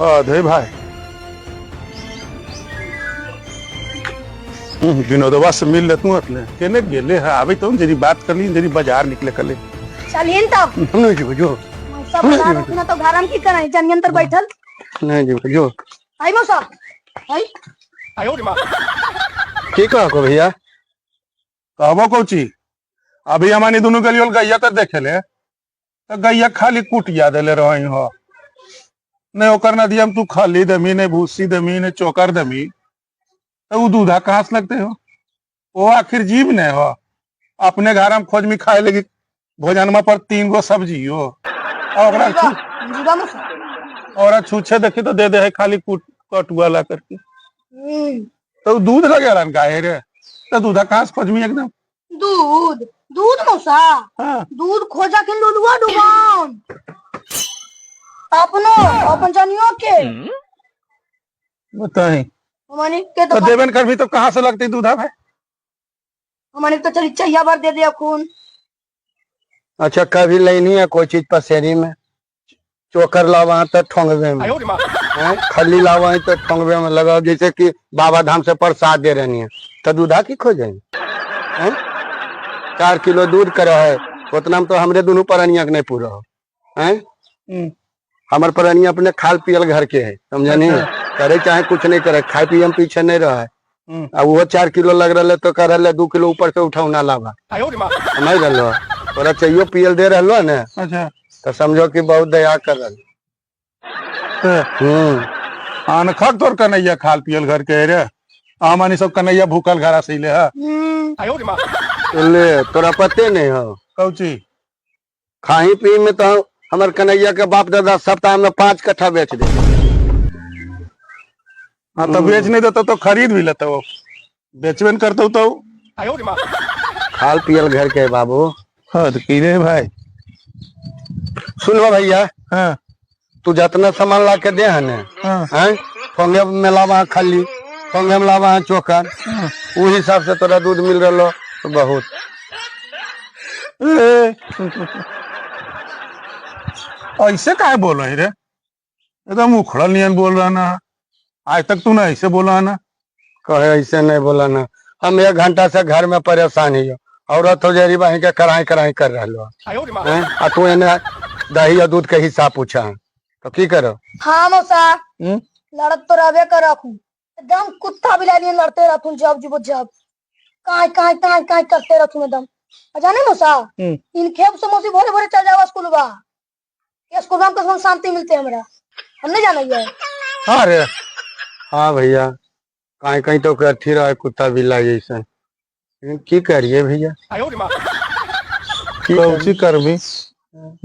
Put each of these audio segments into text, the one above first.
अधे भाई विनोदवा से मिल ले तू अपने केने गेले है आवे तो जरी बात कर ली जरी बाजार निकले कले चलिए तब नहीं जो जो सब बता रखना तो घर में की कराई जनियंतर बैठल नहीं जो जो आई मौसा आई आयो रे मां की कहा को भैया कहबो कोची अभी हमारी दोनों गलियों गैया तर देखे ले तो गैया खाली कुटिया देले रही हो नहीं ओकर न दिया तू खाली दमी ने भूसी दमी ने चोकर दमी तो वो दूधा कहाँ से लगते हो वो आखिर जीव ने हो अपने घर में खोज में खाए लगी भोजन में पर 3 गो सब्जी हो और छूछे देखी तो दे दे है खाली कटुआ ला करके तो दूध लगे गाय रे तो दूधा कहाँ से खोज में एकदम दूध दूध मौसा हाँ। दूध खोजा के लुलुआ डुबान अपनो अपन जनियो के बताई हमारे के तो देवन कर भी तो कहाँ से लगती दूधा भाई हमारे तो चली चाहिए बार दे दिया खून। अच्छा कभी लेनी है कोई चीज पसेरी में चोकर लावा तो ठोंगवे में खली लावा तो ठोंगवे में लगाओ जैसे कि बाबा धाम से प्रसाद दे रही है तो दूधा की खोजेंगे 4 किलो दूध करो है उतना में तो हमरे दोनों परनिया के नहीं पूरा हो है हमारे परनिया अपने खाल पियल घर के है समझे नहीं करे चाहे कुछ नहीं करे खाए पिए में पीछे नहीं रहा है अब वो 4 किलो लग रहा है तो कह रहा 2 किलो ऊपर से उठाऊ ना लावा नहीं रहा तोरा चाहिए पियल दे रहा ना अच्छा तो समझो कि बहुत दया कर रहा अनखक तोर कन्हैया खाल पियल घर के रे आमानी सब कन्हैया भूखल घरा से ले ले तोरा पते नहीं हो कौची खाई पी में तो हमारे कन्हैया के बाप दादा सप्ताह में 5 कट्ठा बेच दे। हाँ तो बेच नहीं देता तो खरीद भी लेता वो बेचबे न करता तो खाल पियल घर के बाबू हद की रे भाई सुनो भैया हाँ तू जितना सामान ला के दे है ना हाँ फोंगे में लावा खली फोंगे में लावा चोकर वो हिसाब से तोरा दूध मिल रहा तो बहुत ऐसे काहे बोल रही रे एकदम उखड़ा नियन बोल रहा ना आज तक तू ना ऐसे बोला ना कहे ऐसे नहीं बोला ना हम 1 घंटा से घर में परेशान ही हो औरत हो जरी बही के कराई कराई कर रहा है तू एने दही या दूध के हिसाब पूछा तो की करो। हाँ मौसा लड़त तो रहे कर रखू एकदम कुत्ता बिलाली लड़ते रहतू जब जीवो जब काय काय काय काय करते रहतू एकदम जाने मौसा इन खेप से मौसी भोरे भोरे चल जाओ स्कूल बा ये स्कूल में कसम शांति मिलते है हमरा हम नहीं जाना ये हाँ रे हाँ भैया कहीं कहीं तो अथी रहा कुत्ता बिल्ला जैसा की करिए भैया कौची करबी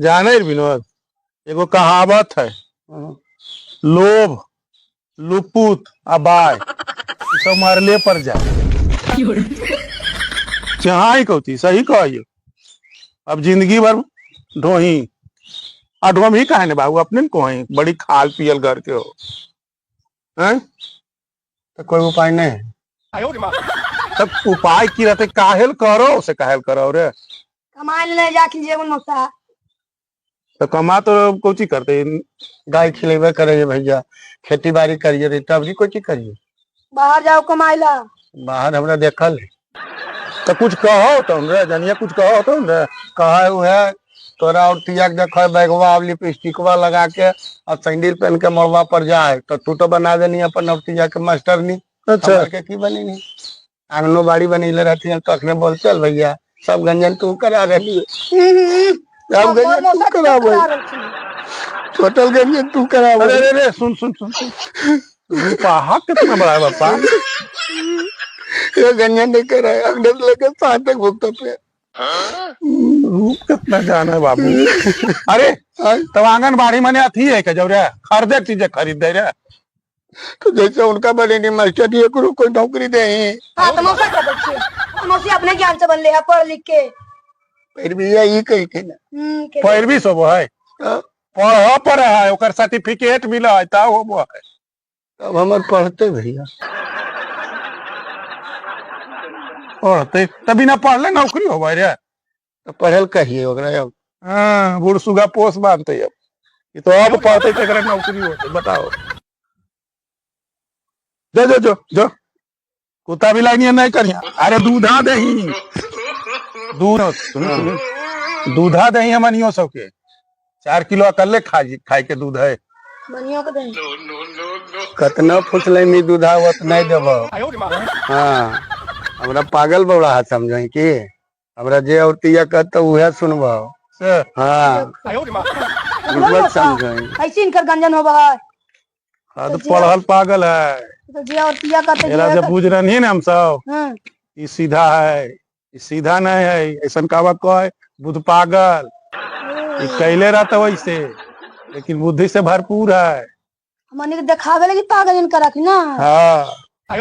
जाने विनोद एगो कहावत है लोभ लुपुत अबाय सब मारले पर जाए जहाँ ही कहती सही कहिए अब जिंदगी भर ढोही अढोम ही कहे बाबू अपने को बड़ी खाल पियल घर के हो हैं तो कोई उपाय नहीं है तब उपाय की रहते काहेल करो उसे काहेल करो रे कमाई ले जाके जेवन मौसा तो कमा तो कोची करते गाय खिलेबे करे भैया खेती बाड़ी करिए रे तब भी कोची करिए बाहर जाओ कमाई ला बाहर हमरा देखल तो कुछ कहो तो रे जनिया कुछ कहो तो रे कहा है तोरा और तिया के देख बैगवा लिपस्टिकवा लगा के और सैंडल पहन के मड़वा पर जाए तो तू तो बना देनी अपन और तिया के मास्टर नी अच्छा के की बनी नी आंगनो बाड़ी बनीले रहती है तो अखने बोल चल भैया सब गंजन तू करा रही सब गंजन तू करा भाई टोटल गंजन तू करा अरे रे रे सुन सुन सुन रूपा कितना बड़ा है बापा ये गंजन नहीं करा अगले लेके 7 तक भुगतो पे कितना जाना है बाबू अरे तब आंगनबाड़ी मैंने अथी है क्या जब रे खरीदे चीजें खरीद दे रे तो जैसे उनका बने नहीं मास्टर ये करो कोई नौकरी दे हाँ तो मौसा कर बच्चे मौसी अपने ज्ञान से बन ले है पढ़ लिख के फिर भी यही कही थी ना फिर भी सब है पढ़ पढ़े है ओकर सर्टिफिकेट मिला है ता वो है तब हमार पढ़ते भैया पढ़ते तभी ना पढ़ले नौकरी हो रे तो पढ़ल कहिए ओकरा अब हाँ बूढ़ सुगा पोस बांधते अब ये तो अब पढ़ते नौकरी होते बताओ। जो जो जो जो कुत्ता भी लाइनिया नहीं करिया अरे दूधा दही दूध दूधा दही हमनियो सबके 4 किलो अकल्ले खाए के दूध है बनियों को दे कतना फुसले में दूधा वत नहीं देब हाँ हमरा पागल बौड़ा हाथ समझ की हमरा जे औरतिया कहत उहे सुनब से हाँ मत समझ ऐसे इनकर गंजन हो बहा तो पढ़ल पागल है तो जे और पिया करते मेरा जब बुझ रही ना हम सब हां ये सीधा है ये सीधा नहीं है ऐसा कहावत को है बुध पागल ये कैले रहता वैसे लेकिन बुद्धि से भरपूर है हमने के देखावे लगी पागल इनकर रखी ना हाँ